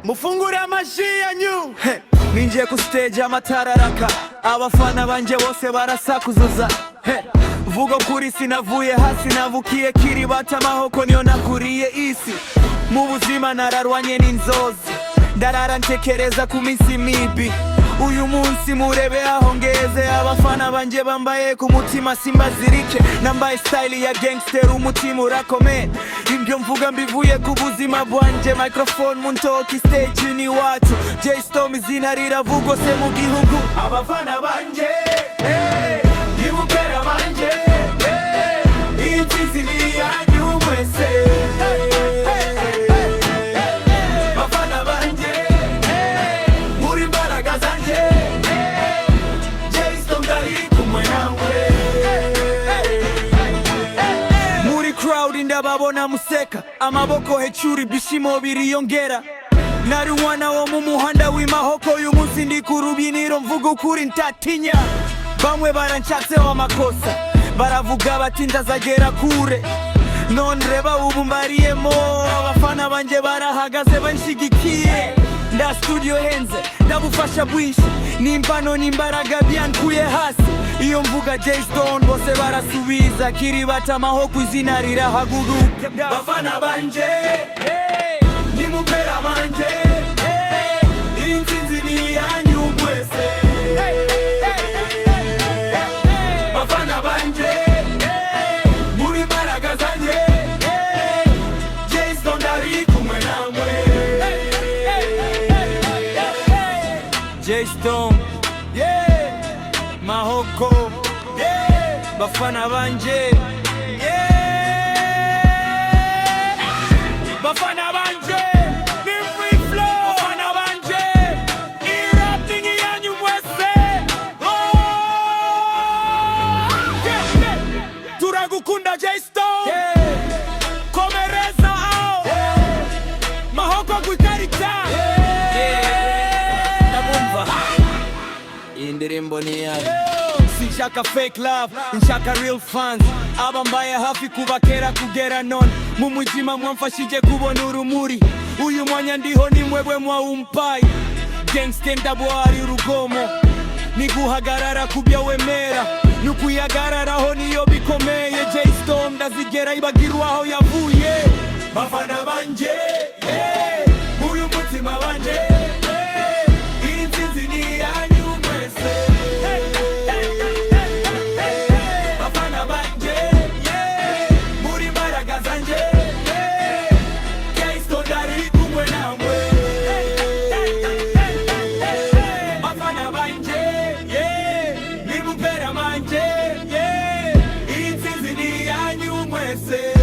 mufungure amashi yanyu. Ninjiye ku stage amatararaka, abafana banje bose barasakuzuza. Vuga kuri sinavuye hasi, navukiye Kiribati amahoko niyo nakuriye isi. Mu buzima nararwanye n'inzozi, ndarara ntekereza ku minsi mibi. Uyu munsi murebe aho ngeze, abafana banje bambaye ku mutima simbazirike. Nambaye style ya gangster, umutima urakomeye. Ibyo mvuga mbivuye ku buzima bwanje. Microphone mu ntoki, stage ni wacu. J Storm izina riravugwa se mu gihugu. Abafana banje nimupera banje, intsinzi ni yanyu mwese. Bafana banje muri imbaraga zanje, J Storm ndari kumwe nawe. Muri crowd ndababona museka, amaboko hejuru ibyishimo biriyongera. Nari umwana wo mu muhanda w'imahoko, uyu munsi ndi ku rubyiniro mvuga ukuri ntatinya. Bamwe barancatseho amakosa, baravuga bati ndazagera kure. None reba ubu mbariyemo, abafana banje barahagaze banshigikiye. Nda studio henze, ndabufasha bwinshi, n'impano n'imbaraga byankuye hasi. Iyo mvuga J Storm bose barasubiza, Kiribati amahoko izina rirahaguruka. Bafana banje nimupera banje, intsinzi ni yanyu mwese. Bafana banje muri imbaraga zanje, J Storm ndari kumwe namwe. J Storm, mahoko, bafana banje, Bafana banje ni free flow. Bafana banje irapting yanyu mwese. Turagukunda J Storm, komereza ao mahoko kwikarita. ndabumva iyi ndirimbo ni yayo. Sinshaka fake love, nshaka real fans. Abambaye hafi kuva kera kugera none, mu mujima mwamfashije kubona urumuri. Uyu mwanya ndiho ni mwebwe mwawumpaye. Gangster ndabwari urugomo, ni guhagarara kubya wemera, nukuyagararaho niyo bikomeye. J Storm ndazigera ibagirwa aho yavuye. Bafana banje uyu mutima banje, intsinzi ni yanyu mwese. Bafana banje muri imbaraga zanje, J Storm ndari kumwe namwe. Bafana banje nimupera banje, intsinzi ni yanyu mwese.